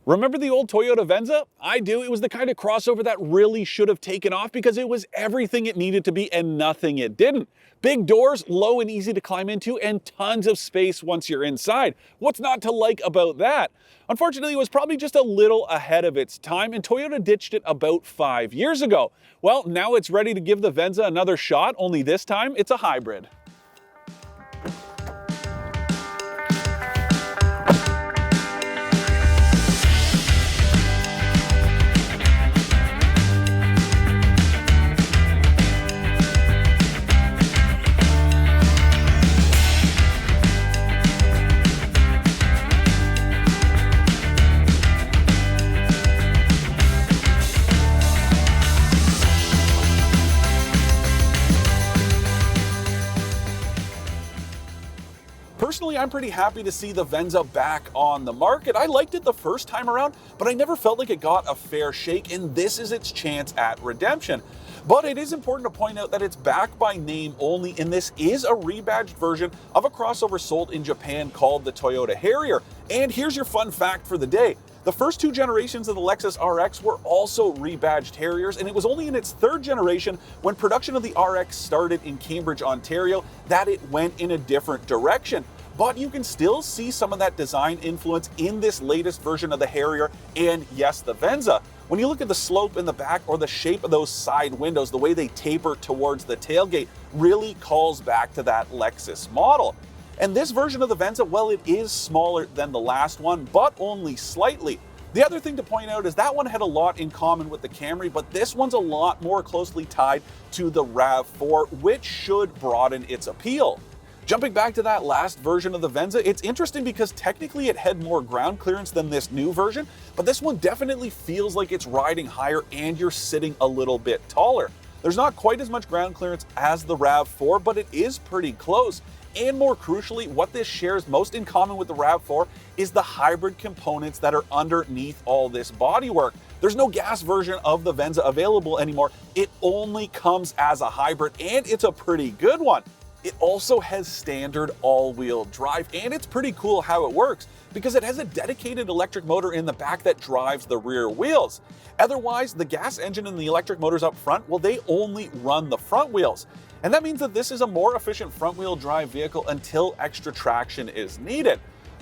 Remember the old Toyota Venza? I do. It was the kind of crossover that really should have taken off because it was everything it needed to be and nothing it didn't. Big doors, low and easy to climb into, and tons of space once you're inside. What's not to like about that? Unfortunately, it was probably just a little ahead of its time, and Toyota ditched it about 5 years ago. Well, now it's ready to give the Venza another shot, only this time it's a hybrid. Personally, I'm pretty happy to see the Venza back on the market. I liked it the first time around, but I never felt like it got a fair shake, and this is its chance at redemption. But it is important to point out that it's back by name only, and this is a rebadged version of a crossover sold in Japan called the Toyota Harrier. And here's your fun fact for the day. The first two generations of the Lexus RX were also rebadged Harriers, and it was only in its third generation, when production of the RX started in Cambridge, Ontario, that it went in a different direction. But you can still see some of that design influence in this latest version of the Harrier and, yes, the Venza. When you look at the slope in the back or the shape of those side windows, the way they taper towards the tailgate really calls back to that Lexus model. And this version of the Venza, well, it is smaller than the last one, but only slightly. The other thing to point out is that one had a lot in common with the Camry, but this one's a lot more closely tied to the RAV4, which should broaden its appeal. Jumping back to that last version of the Venza, it's interesting because technically it had more ground clearance than this new version, but this one definitely feels like it's riding higher and you're sitting a little bit taller. There's not quite as much ground clearance as the RAV4, but it is pretty close. And more crucially, what this shares most in common with the RAV4 is the hybrid components that are underneath all this bodywork. There's no gas version of the Venza available anymore. It only comes as a hybrid, and it's a pretty good one. It also has standard all-wheel drive, and it's pretty cool how it works because it has a dedicated electric motor in the back that drives the rear wheels. Otherwise, the gas engine and the electric motors up front, well, they only run the front wheels. And that means that this is a more efficient front-wheel drive vehicle until extra traction is needed.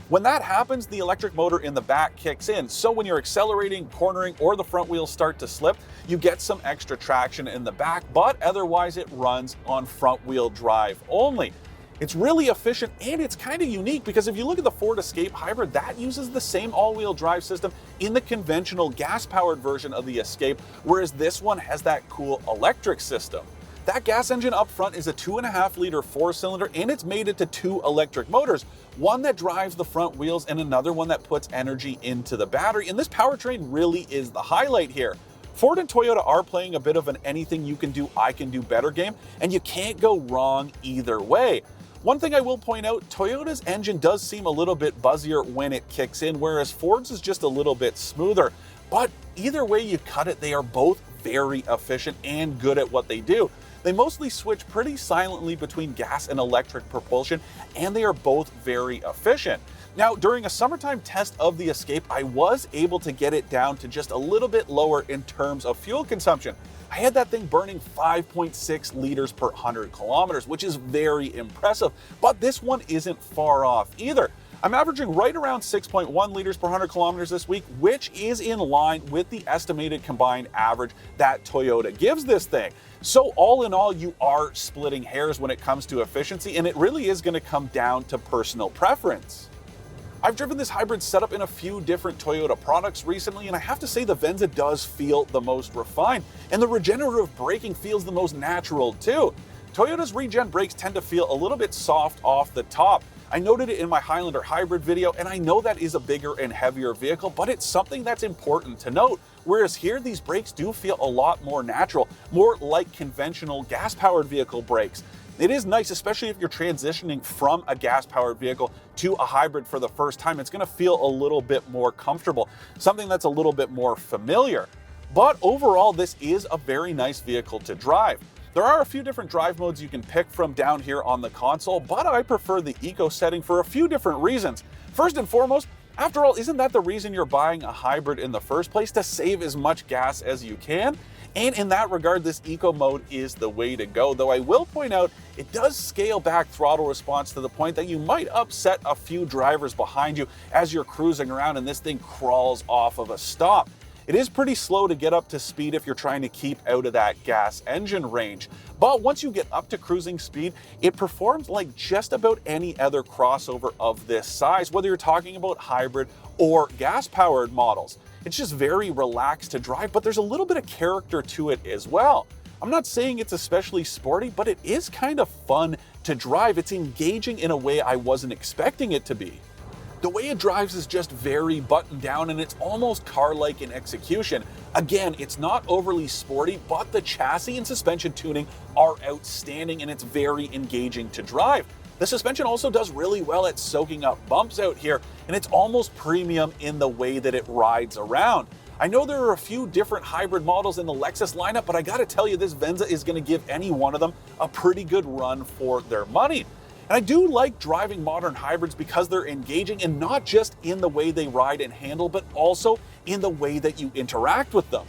When that happens, the electric motor in the back kicks in. So when you're accelerating, cornering, or the front wheels start to slip, you get some extra traction in the back, but otherwise it runs on front wheel drive only. It's really efficient, and it's kind of unique because if you look at the Ford Escape Hybrid, that uses the same all-wheel drive system in the conventional gas-powered version of the Escape, whereas this one has that cool electric system. That gas engine up front is a 2.5-liter four-cylinder, and it's mated to two electric motors, one that drives the front wheels and another one that puts energy into the battery. And this powertrain really is the highlight here. Ford and Toyota are playing a bit of an anything you can do, I can do better game, and you can't go wrong either way. One thing I will point out, Toyota's engine does seem a little bit buzzier when it kicks in, whereas Ford's is just a little bit smoother. But either way you cut it, they are both very efficient and good at what they do. They mostly switch pretty silently between gas and electric propulsion, and they are both very efficient. Now, during a summertime test of the Escape, I was able to get it down to just a little bit lower in terms of fuel consumption. I had that thing burning 5.6 liters per 100 kilometers, which is very impressive, but this one isn't far off either. I'm averaging right around 6.1 liters per 100 kilometers this week, which is in line with the estimated combined average that Toyota gives this thing. So all in all, you are splitting hairs when it comes to efficiency, and it really is going to come down to personal preference. I've driven this hybrid setup in a few different Toyota products recently, and I have to say the Venza does feel the most refined, and the regenerative braking feels the most natural too. Toyota's regen brakes tend to feel a little bit soft off the top. I noted it in my Highlander hybrid video, and I know that is a bigger and heavier vehicle, but it's something that's important to note. Whereas here, these brakes do feel a lot more natural, more like conventional gas-powered vehicle brakes. It is nice, especially if you're transitioning from a gas-powered vehicle to a hybrid for the first time. It's going to feel a little bit more comfortable, something that's a little bit more familiar. But overall, this is a very nice vehicle to drive. There are a few different drive modes you can pick from down here on the console, but I prefer the Eco setting for a few different reasons. First and foremost, After all, isn't that the reason you're buying a hybrid in the first place, to save as much gas as you can? And in that regard, this eco mode is the way to go, though I will point out it does scale back throttle response to the point that you might upset a few drivers behind you as you're cruising around and this thing crawls off of a stop. It is pretty slow to get up to speed if you're trying to keep out of that gas engine range. But once you get up to cruising speed, it performs like just about any other crossover of this size, whether you're talking about hybrid or gas-powered models. It's just very relaxed to drive, but there's a little bit of character to it as well. I'm not saying it's especially sporty, but it is kind of fun to drive. It's engaging in a way I wasn't expecting it to be. The way it drives is just very buttoned down and it's almost car-like in execution. Again, it's not overly sporty, but the chassis and suspension tuning are outstanding and it's very engaging to drive. The suspension also does really well at soaking up bumps out here, and it's almost premium in the way that it rides around. I know there are a few different hybrid models in the Lexus lineup, but I gotta tell you, this Venza is gonna give any one of them a pretty good run for their money. And I do like driving modern hybrids because they're engaging, and not just in the way they ride and handle, but also in the way that you interact with them.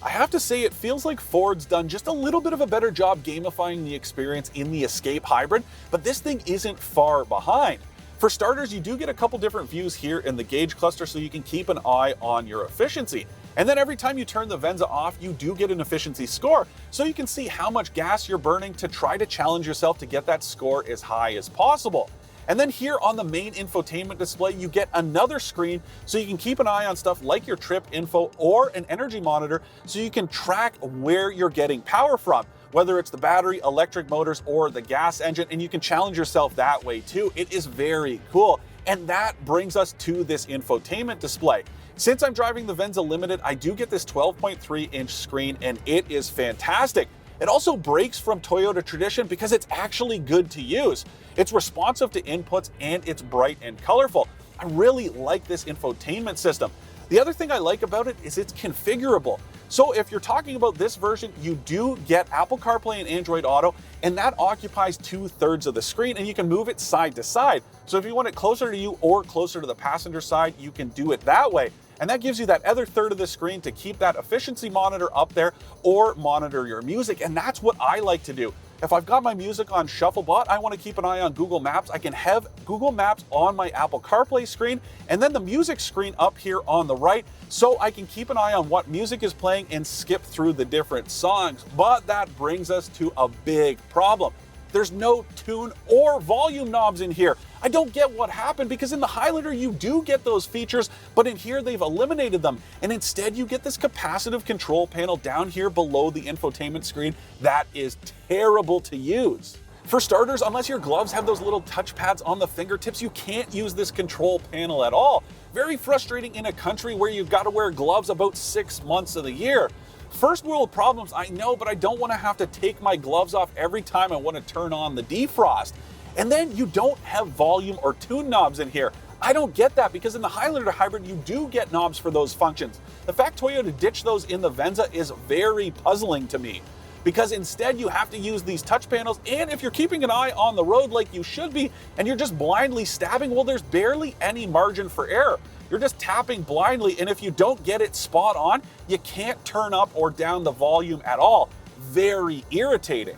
I have to say, it feels like Ford's done just a little bit of a better job gamifying the experience in the Escape hybrid, but this thing isn't far behind. For starters, you do get a couple different views here in the gauge cluster so you can keep an eye on your efficiency. And then every time you turn the Venza off, you do get an efficiency score, so you can see how much gas you're burning to try to challenge yourself to get that score as high as possible. And then here on the main infotainment display, you get another screen so you can keep an eye on stuff like your trip info or an energy monitor so you can track where you're getting power from, whether it's the battery, electric motors, or the gas engine, and you can challenge yourself that way too. It is very cool. And that brings us to this infotainment display. Since I'm driving the Venza Limited, I do get this 12.3-inch screen and it is fantastic. It also breaks from Toyota tradition because it's actually good to use. It's responsive to inputs and it's bright and colorful. I really like this infotainment system. The other thing I like about it is it's configurable. So if you're talking about this version, you do get Apple CarPlay and Android Auto, and that occupies 2/3 of the screen, and you can move it side to side. So if you want it closer to you or closer to the passenger side, you can do it that way. And that gives you that other third of the screen to keep that efficiency monitor up there or monitor your music. And that's what I like to do. If I've got my music on shuffle, but I want to keep an eye on Google Maps, I can have Google Maps on my Apple CarPlay screen and then the music screen up here on the right, so I can keep an eye on what music is playing and skip through the different songs. But that brings us to a big problem. There's no tune or volume knobs in here. I don't get what happened, because in the Highlander you do get those features, but in here they've eliminated them. And instead you get this capacitive control panel down here below the infotainment screen that is terrible to use. For starters, unless your gloves have those little touch pads on the fingertips, you can't use this control panel at all. Very frustrating in a country where you've got to wear gloves about 6 months of the year. First world problems, I know, but I don't want to have to take my gloves off every time I want to turn on the defrost. And then you don't have volume or tune knobs in here. I don't get that, because in the Highlander hybrid you do get knobs for those functions. The fact Toyota ditched those in the Venza is very puzzling to me, because instead you have to use these touch panels, and if you're keeping an eye on the road like you should be and you're just blindly stabbing, well, there's barely any margin for error. You're just tapping blindly, and if you don't get it spot on, you can't turn up or down the volume at all. Very irritating.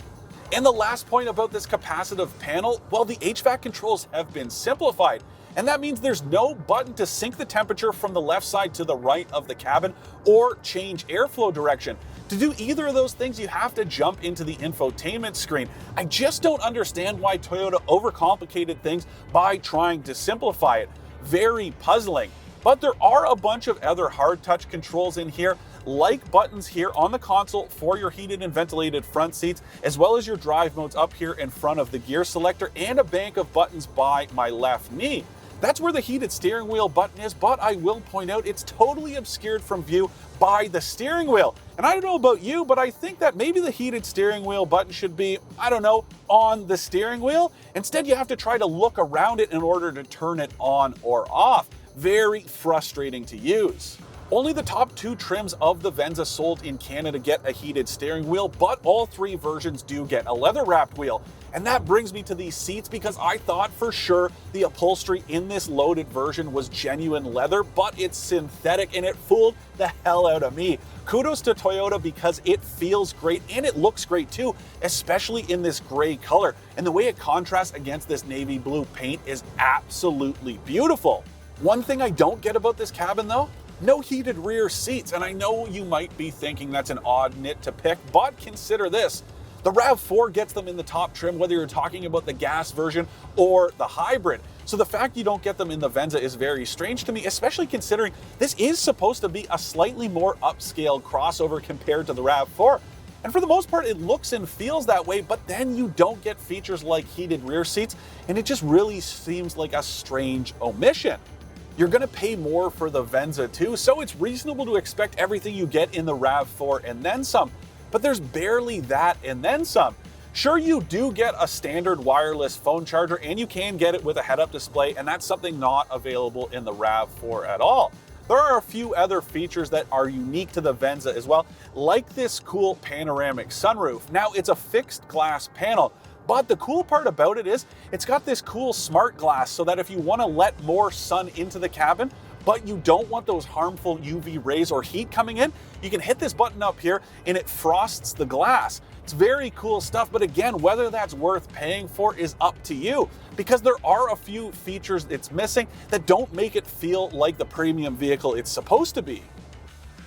And the last point about this capacitive panel, well, the HVAC controls have been simplified. And that means there's no button to sync the temperature from the left side to the right of the cabin or change airflow direction. To do either of those things, you have to jump into the infotainment screen. I just don't understand why Toyota overcomplicated things by trying to simplify it. Very puzzling. But there are a bunch of other hard touch controls in here, like buttons here on the console for your heated and ventilated front seats, as well as your drive modes up here in front of the gear selector, and a bank of buttons by my left knee. That's where the heated steering wheel button is, but I will point out it's totally obscured from view by the steering wheel. And I don't know about you, but I think that maybe the heated steering wheel button should be, I don't know, on the steering wheel. Instead, you have to try to look around it in order to turn it on or off. Very frustrating to use. Only the top 2 trims of the Venza sold in Canada get a heated steering wheel, but all 3 versions do get a leather-wrapped wheel. And that brings me to these seats, because I thought for sure the upholstery in this loaded version was genuine leather, but it's synthetic, and it fooled the hell out of me. Kudos to Toyota, because it feels great and it looks great too, especially in this gray color. And the way it contrasts against this navy blue paint is absolutely beautiful. One thing I don't get about this cabin though, no heated rear seats. And I know you might be thinking that's an odd nit to pick, but consider this. The RAV4 gets them in the top trim, whether you're talking about the gas version or the hybrid. So the fact you don't get them in the Venza is very strange to me, especially considering this is supposed to be a slightly more upscale crossover compared to the RAV4. And for the most part, it looks and feels that way, but then you don't get features like heated rear seats, and it just really seems like a strange omission. You're gonna pay more for the Venza too, so it's reasonable to expect everything you get in the RAV4 and then some. But there's barely that and then some. Sure, you do get a standard wireless phone charger, and you can get it with a head-up display, and that's something not available in the RAV4 at all. There are a few other features that are unique to the Venza as well, like this cool panoramic sunroof. Now, it's a fixed glass panel, but the cool part about it is it's got this cool smart glass, so that if you want to let more sun into the cabin, but you don't want those harmful UV rays or heat coming in, you can hit this button up here and it frosts the glass. It's very cool stuff, but again, whether that's worth paying for is up to you, because there are a few features it's missing that don't make it feel like the premium vehicle it's supposed to be.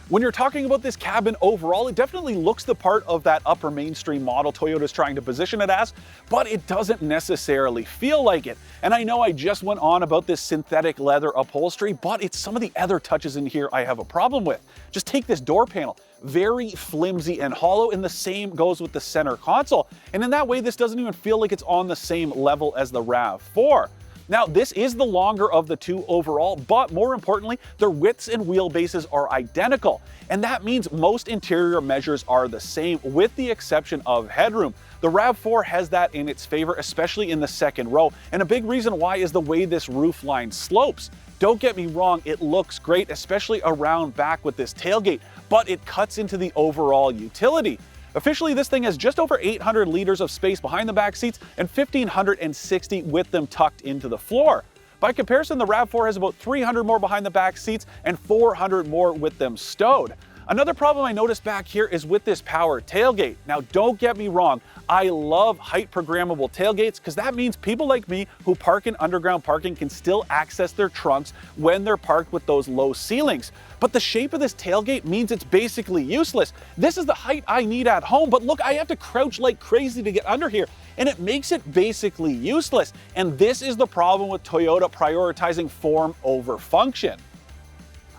When you're talking about this cabin overall, it definitely looks the part of that upper mainstream model Toyota's trying to position it as, but it doesn't necessarily feel like it. And I know I just went on about this synthetic leather upholstery, but it's some of the other touches in here I have a problem with. Just take this door panel. Very flimsy and hollow, and the same goes with the center console. And in that way, this doesn't even feel like it's on the same level as the RAV4. Now, this is the longer of the two overall, but more importantly, their widths and wheelbases are identical. And that means most interior measures are the same, with the exception of headroom. The RAV4 has that in its favor, especially in the second row. And a big reason why is the way this roof line slopes. Don't get me wrong, it looks great, especially around back with this tailgate, but it cuts into the overall utility. Officially, this thing has just over 800 liters of space behind the back seats and 1,560 with them tucked into the floor. By comparison, the RAV4 has about 300 more behind the back seats and 400 more with them stowed. Another problem I noticed back here is with this power tailgate. Now, don't get me wrong, I love height programmable tailgates, because that means people like me who park in underground parking can still access their trunks when they're parked with those low ceilings. But the shape of this tailgate means it's basically useless. This is the height I need at home, but look, I have to crouch like crazy to get under here, and it makes it basically useless. And this is the problem with Toyota prioritizing form over function.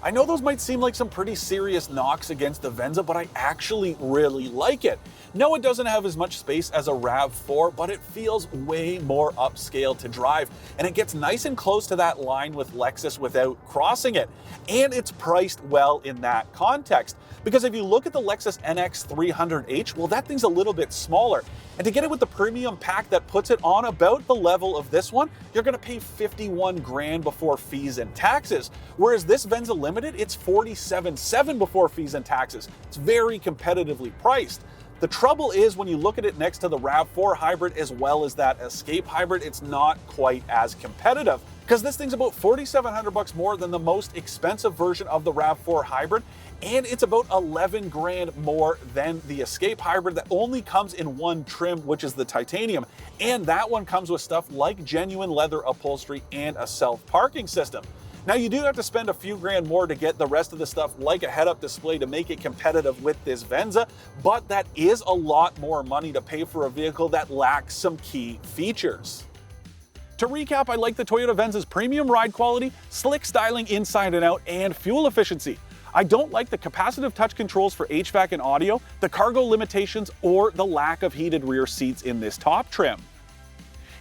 I know those might seem like some pretty serious knocks against the Venza, but I actually really like it. No, it doesn't have as much space as a RAV4, but it feels way more upscale to drive, and it gets nice and close to that line with Lexus without crossing it. And it's priced well in that context, because if you look at the Lexus NX 300h, well, that thing's a little bit smaller. And to get it with the premium pack that puts it on about the level of this one, you're gonna pay 51 grand before fees and taxes. Whereas this Venza Limited, it's 47.7 before fees and taxes. It's very competitively priced. The trouble is, when you look at it next to the RAV4 hybrid as well as that Escape hybrid, it's not quite as competitive, because this thing's about 4,700 bucks more than the most expensive version of the RAV4 hybrid, and it's about 11 grand more than the Escape hybrid that only comes in one trim, which is the titanium, and that one comes with stuff like genuine leather upholstery and a self-parking system. Now, you do have to spend a few grand more to get the rest of the stuff like a head-up display to make it competitive with this Venza, but that is a lot more money to pay for a vehicle that lacks some key features. To recap, I like the Toyota Venza's premium ride quality, slick styling inside and out, and fuel efficiency. I don't like the capacitive touch controls for HVAC and audio, the cargo limitations, or the lack of heated rear seats in this top trim.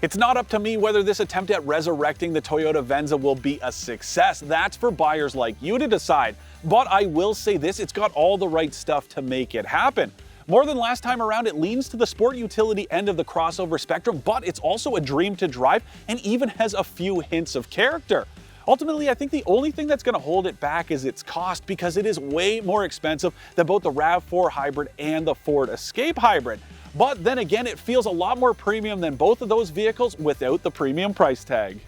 It's not up to me whether this attempt at resurrecting the Toyota Venza will be a success. That's for buyers like you to decide. But I will say this, it's got all the right stuff to make it happen. More than last time around, it leans to the sport utility end of the crossover spectrum, but it's also a dream to drive and even has a few hints of character. Ultimately, I think the only thing that's going to hold it back is its cost, because it is way more expensive than both the RAV4 Hybrid and the Ford Escape Hybrid. But then again, it feels a lot more premium than both of those vehicles without the premium price tag.